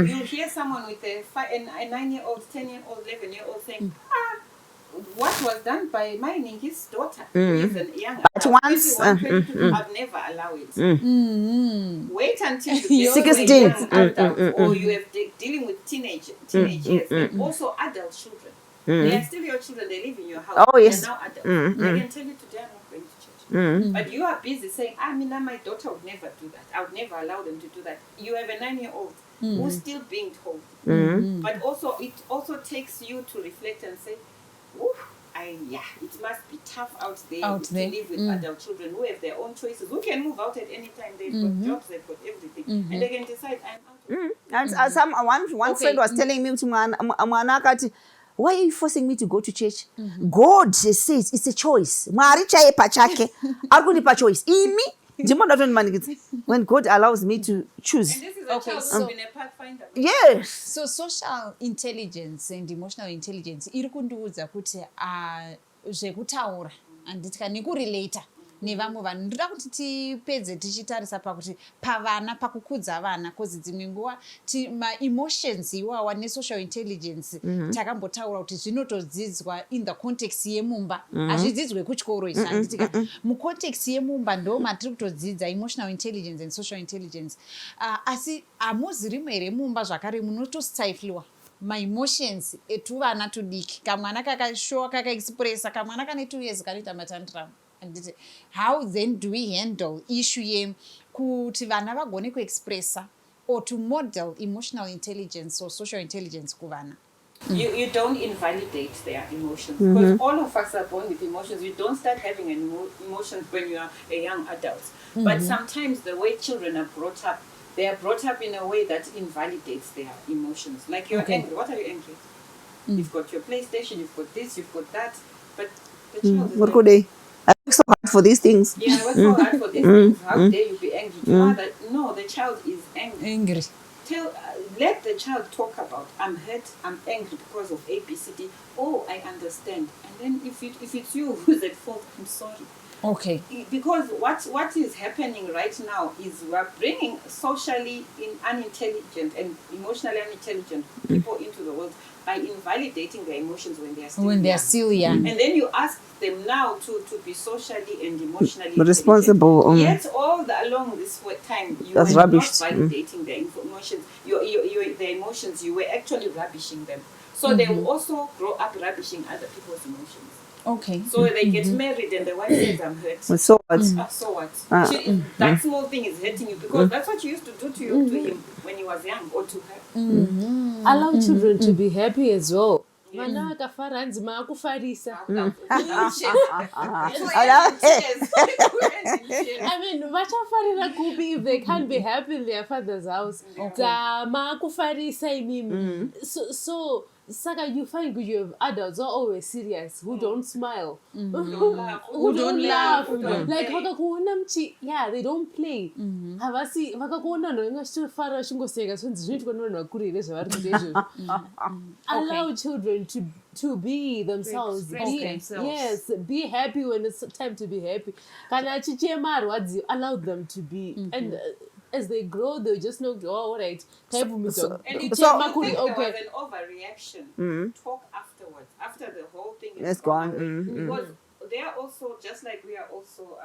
You'll hear someone with a 9-year-old, 10-year-old, 11-year-old saying, what was done by my his daughter, who is a young adult, 21, 22, I've never allowed it. Wait until you get 16. a young adult, or you have dealing with teenage years, and also adult children. They are still your children, they live in your house. Oh, yes. They're now adults. They can tell you today I'm not going to church. But you are busy saying, my daughter would never do that. I would never allow them to do that. You have a 9-year-old who's still being told. But also, it also takes you to reflect and say, it must be tough out there to live with adult children who have their own choices, who can move out at any time. They've got jobs, they've got everything, and they can decide, I'm out. One friend was telling me, mwana akati, why are you forcing me to go to church? God says it's a choice. Mwari chaye pachake. Arikunipa choice. Imi when God allows me to choose. And this is a child who's been a pathfinder. Yes. So social intelligence and emotional intelligence iri kundiudza kuti zvekutaura handitika nekurelata nevamwe vanhu ndoda kuti tipedze tichitarisa pakuti pavana pakukudza vana kozi dzimwe nguva ma-emotions iwawa nesocial intelligence takambotaura kuti zvinotodzidzwa in the context yemumba hazvidzidzwe kuchikoro izvi handitika mucontext yemumba ndo matiri kutodzidza emotional intelligence and social intelligence asi hamuzi rimwe remumba zvakare munotostifliwa my-emotions etuvana tudiki kamwana kakashowa kakaexpressa kamwana kane 2 years kanoita matantram handiti how then do we handle issue kuti vana vagone kuexpressa or to model emotional intelligence or social intelligence kuvana? You don't invalidate their emotions because all of us are born with emotions. You don't start having emotions when you are a young adult. But sometimes the way children are brought up, they are brought up in a way that invalidates their emotions. Like you're angry. What are you angry? You've got your PlayStation, you've got this, you've got that. But the child is What could they? I work so hard for these things. Yeah, I work so hard for these things. How dare you be angry? No, the child is angry. Let the child talk about, I'm hurt, I'm angry because of A, B, C, D. Oh, I understand. And then if it's you who's at fault, I'm sorry. Okay. Because what is happening right now is we're bringing socially unintelligent and emotionally unintelligent people into the world by invalidating their emotions when they are still young. And then you ask them now to be socially and emotionally responsible. Yet all along this time you That's were rubbish. not validating their emotions. Their emotions, you were actually rubbishing them. So they will also grow up rubbishing other people's emotions. Okay. So they get married and the wife says, I'm hurt. So what? So what? That small thing is hurting you because that's what you used to do to him when he was young or to her. Allow children to be happy as well. Vana vakafara hanzi maakufarisa. I mean, vachafarira kupi if they can't be happy in their father's house. Maakufarisa imimi. So Saka, you find you have adults are always serious who don't smile, who don't laugh. Like vakakuona yeah, they don't play. Havasi vakakuona no still fara shingoseka so zvinoitwa nevanhu vakuru here zvavari kuita izvozvo. Allow children to be themselves. Yes, be happy when it's time to be happy. Kana achichema arwadzi, allow them to be and as they grow, they just know, oh, all right. And if there was an overreaction, talk afterwards, after the whole thing is gone. Because they are also, just like we are also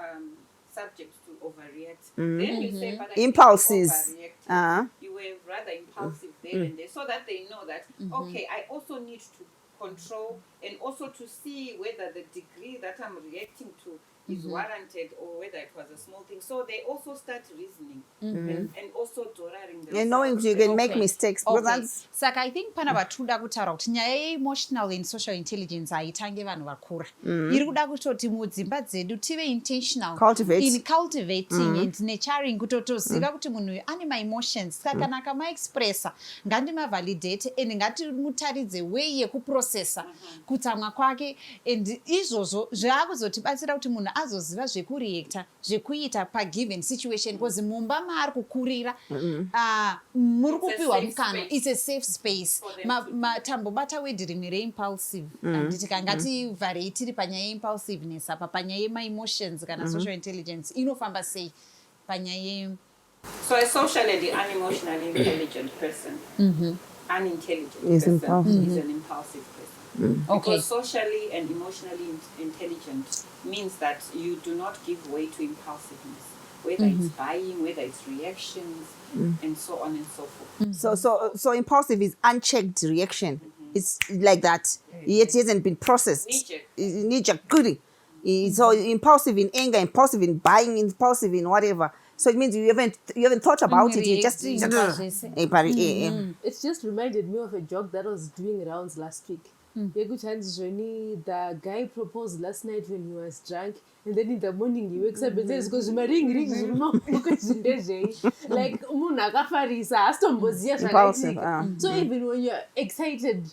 subject to overreact. Then you say, but impulses. You were rather impulsive there and there, so that they know that, okay, I also need to control and also to see whether the degree that I'm reacting to is warranted or whether it was a small thing. So they also start reasoning and also drawing themselves. And knowing you can make mistakes. Okay. Saka I think pana vatuda kutaura kuti nyaya ye-emotional and social intelligence haitange vanhu vakura. Iri kuda kutoti mudzimba dzedu tive intentional in cultivating and nurturing kutotoziva kuti munhu uyu ane ma-emotions. Saka kana kama-expressa ngandima-validate and ngatimutaridze way yekuprocessa kutsamwa kwake and izvozvo zvaakuzotibatsira kuti munhu azoziva zvekureacta zvekuita pagiven situation because mumba maari kukurira muri kupiwa mukana it's a safe space tambobata wedhi rimwe reimpulsive handiti kangativharei tiri panyaya yeimpulsiveness apa panyaya yema-emotions kana social intelligence inofamba sei panyaya So a socially and unemotionally intelligent person, unintelligent is person is an impulsive person. Okay. Because socially and emotionally intelligent means that you do not give way to impulsiveness, whether it's buying, whether it's reactions, and so on and so forth. So impulsive is unchecked reaction. It's like that. Yet it hasn't been processed. Knee-jerk. Goody. So impulsive in anger, impulsive in buying, impulsive in whatever. So it means you haven't thought about it. You just It just reminded me of a joke that was doing rounds last week. The guy proposed last night when he was drunk, and then in the morning he wakes up and says, "Because my ring like so even when you're excited,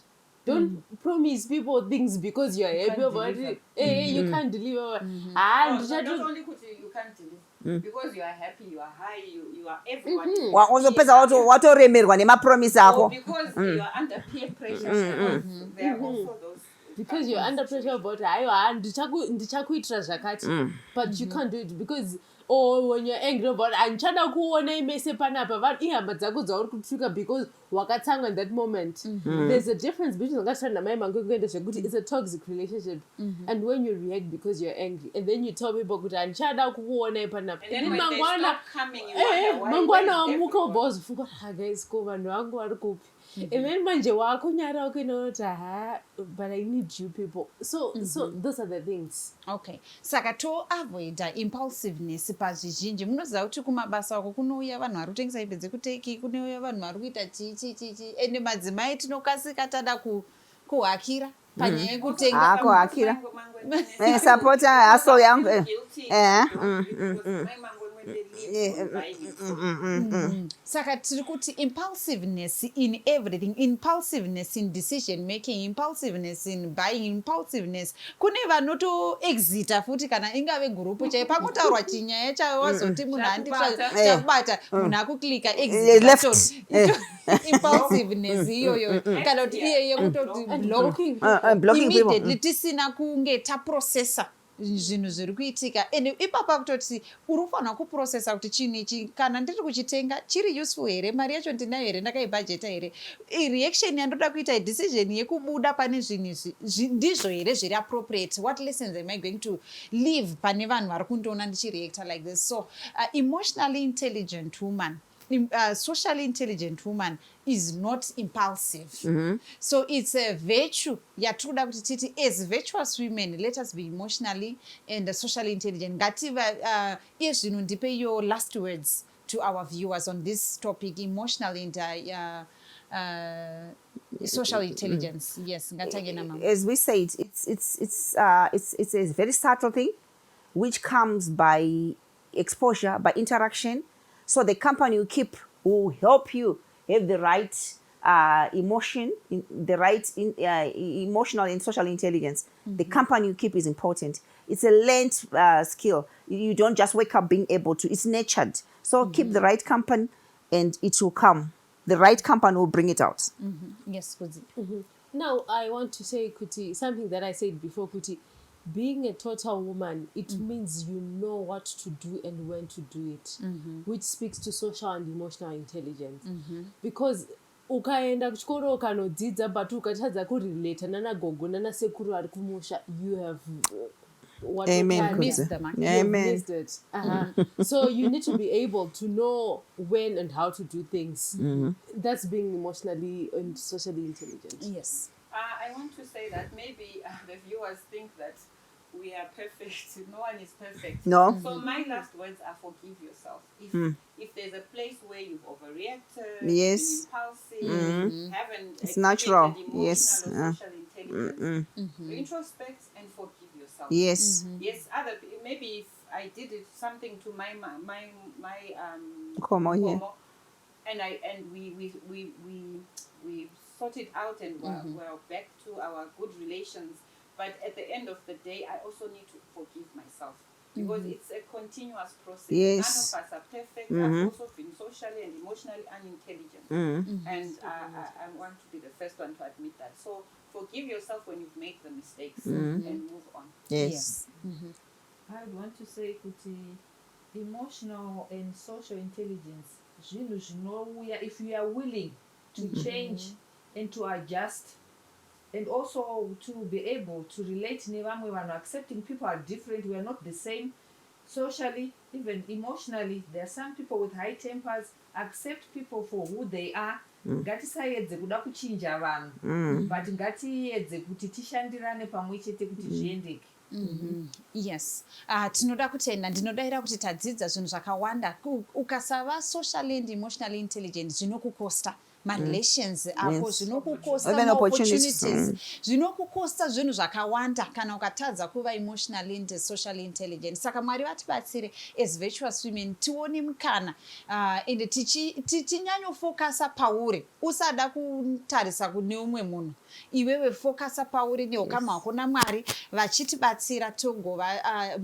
don't promise people things because you're happy about it. You can't deliver. Not only you can't deliver. Because you are happy, you are high, you are everyone. watoremerwa nemapromise ako. Because you are under peer pressure. There are also those. Because you're under pressure about ndichakuitira zvakati, but you can't do it because when you're angry about andichada kuona imese panapa ihamba dzako dzauri kutuka because wakatsanga in that moment. There's a difference between ngashanda mai mangu kuenda zvekuti it's a toxic relationship and when you react because you're angry and then you tell people kuti andichada kuona panapa and then when they stop coming you wonder why mangwana wamuka ubawazifunga guys ko vanhu vangu vari kupi And then manje wako nyara wako inoti but I need you people. So those are the things. Okay, saka to avoid impulsiveness pazvizhinji. Munoziva kuti kumabasa ako kunouya vanhu vari kutengesa hembe dzekuteki, kunouya vanhu vari kuita chichi ende madzimai tinokasika tada kuhakira panyaya yekutenga. Kuhakira sapota haso yangu. Saka tiri kuti impulsiveness in everything, impulsiveness in decision making, impulsiveness in buying, impulsiveness kune vanoto exita futi kana ingave gurupu chai pakotaurwa chinyaya chawazoti munhu handikubata munhu akuklika exit impulsiveness iyoyo kana kuti iyeye kutoti blocking immediately tisina kunge taprocessa zvinhu zviri kuitika ende ipapa kutoti uri kufanira kuprocessa kuti chinhu ichi kana ndiri kuchitenga chiri useful here, mari yacho ndinayo here, ndakaibhajeta here, reaction yandoda kuita decision yekubuda pane zvinhu izvi ndizvo here zviri appropriate, what lessons am I going to leave pane vanhu vari kundiona ndichireacta like this. So emotionally intelligent woman, socially intelligent woman is not impulsive. So it's a virtue yatinoda kuti titi as virtuous women, let us be emotionally and socially intelligent. Ngativa izvino ndipe your last words to our viewers on this topic, emotional and social intelligence. Yes, as we said, it's a very subtle thing which comes by exposure, by interaction. So the company you keep will help you have the right emotion, the right emotional and social intelligence. The company you keep is important. It's a learned skill. You don't just wake up being able to. It's nurtured. So keep the right company and it will come. The right company will bring it out. Yes, Kuti. Now, I want to say, Kuti, something that I said before, Kuti. Being a total woman, it means you know what to do and when to do it, which speaks to social and emotional intelligence. Because ukaenda kuchikoro ukanodzidza but ukatadza kurelate nanagogo nanasekuru ari kumusha, you have missed them. Missed it. So you need to be able to know when and how to do things. That's being emotionally and socially intelligent. Yes. I want to say that maybe the viewers think that we are perfect. No one is perfect. No. So my last words are forgive yourself. If there's a place where you've overreacted, yes, been impulsive, haven't it's natural. Emotional Yes. or social intelligence, introspect and forgive yourself. Yes. Yes. Maybe if I did something to my Como here. And we sorted out and we're back to our good relations. But at the end of the day, I also need to forgive myself because it's a continuous process. Yes. None of us are perfect. I've also been socially and emotionally unintelligent. And I want to be the first one to admit that. So forgive yourself when you've made the mistakes and move on. Yes. I would want to say kuti emotional and social intelligence, if you are willing to change and to adjust, and also to be able to relate nevamwe vanhu, accepting people are different, we are not the same. Socially, even emotionally, there are some people with high tempers. Accept people for who they are. Ngatisaedze kuda kuchinja vanhu, but ngatiedze kuti tishandirane pamwe chete kuti zviendeke. Yes. Tinoda kutenda, ndinodaira kuti tadzidza zvinhu zvakawanda. Ukasava socially and emotionally intelligent zvinokukosta marelations ako, zvinokukosta opportunities, zvinokukosta zvinhu zvakawanda kana ukatadza kuva emotionally and socially intelligent. Saka Mwari vatibatsire as virtuous women tione mukana ende tichinyanyofokasa pauri, usada kutarisa kune umwe munhu, iwewe fokasa pauri neukama hwako naMwari vachitibatsira togova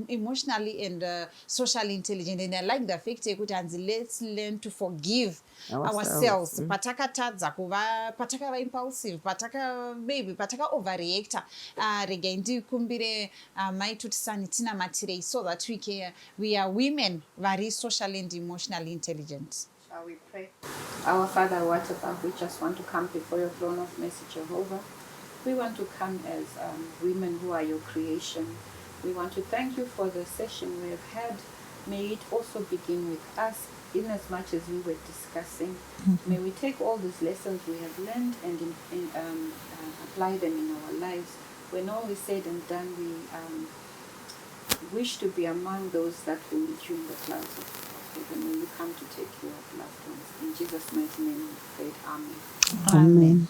emotionally and socially intelligent. And I like the fact yekuti hanzi let's learn to forgive ourselves patakatadza kuva, patakava impulsive, pataka overreacta. Regai ndikumbire maitutisani tinamatirei so that we are women very socially and emotionally intelligent. Shall we pray? Our Father, who art above, we just want to come before your throne of mercy, Jehovah. We want to come as women who are your creation. We want to thank you for the session we have had may it also begin with us, in as much as we were discussing. May we take all these lessons we have learned and apply them in our lives. When all is said and done, we wish to be among those that will meet you in the clouds of heaven. May you come to take care of loved ones. In Jesus' mighty name we pray. Amen. Amen.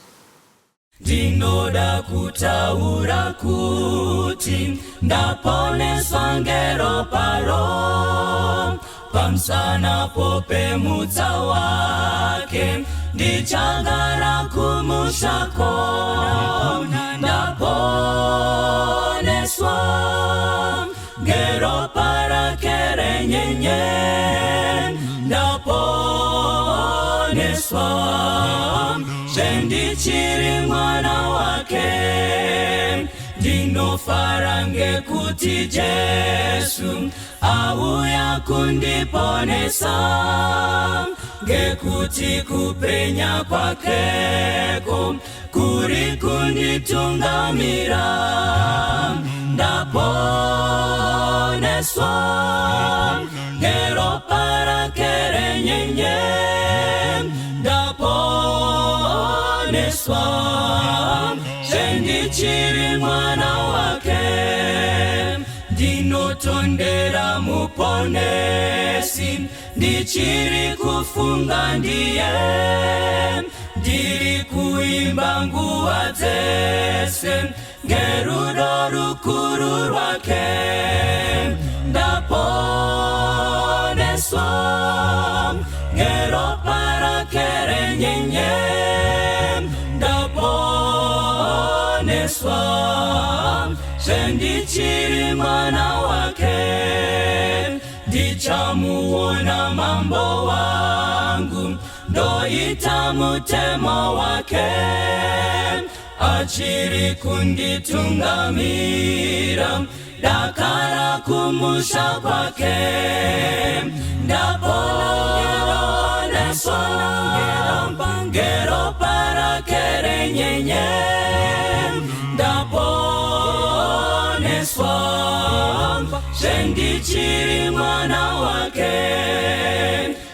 Ndinoda kutaura kuti ndaponeswa ngero paro pamsana popemudza wake ndichagara kumushako ndaponeswa ngero parake renyenye ndaponeswa sendichiri mwana wake ndinofara ngekuti Jesu auya kundiponesa ngekuti kupenya kwakeko kuri kunditungamira ndaponeswa ngero parake renyenye ndaponeswa sendichiri mwana wake ndinotondera muponesi ndichiri kufunga ndiye ndiri kuimba nguva dzese ngerudo rukuru rwake ndaponeswa ngero parake renyenye ndaponeswa sendichiri mwana wake ndichamuona mambo wangu ndoita mutemo wake achiri kunditungamira dakara kumusha kwake ndaponeswa ngero parake renyenye ndaponeswa sendichiri mwana wake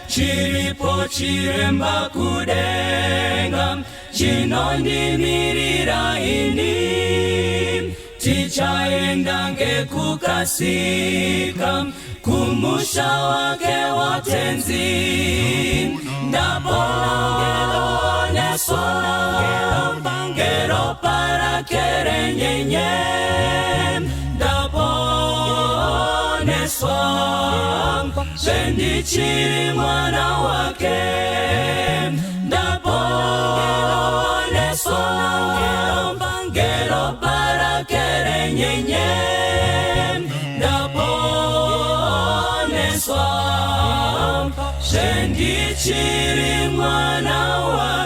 chiripo chiremba kudenga chinondimirira ini tichaenda ngekukasika kumusha wake watenzi ndaponeswa ngero parake renyenye ndaponeswa sendichiri mwana wake ndaponeswa ngero parake renyenye ndaponeswa sendichiri mwana wake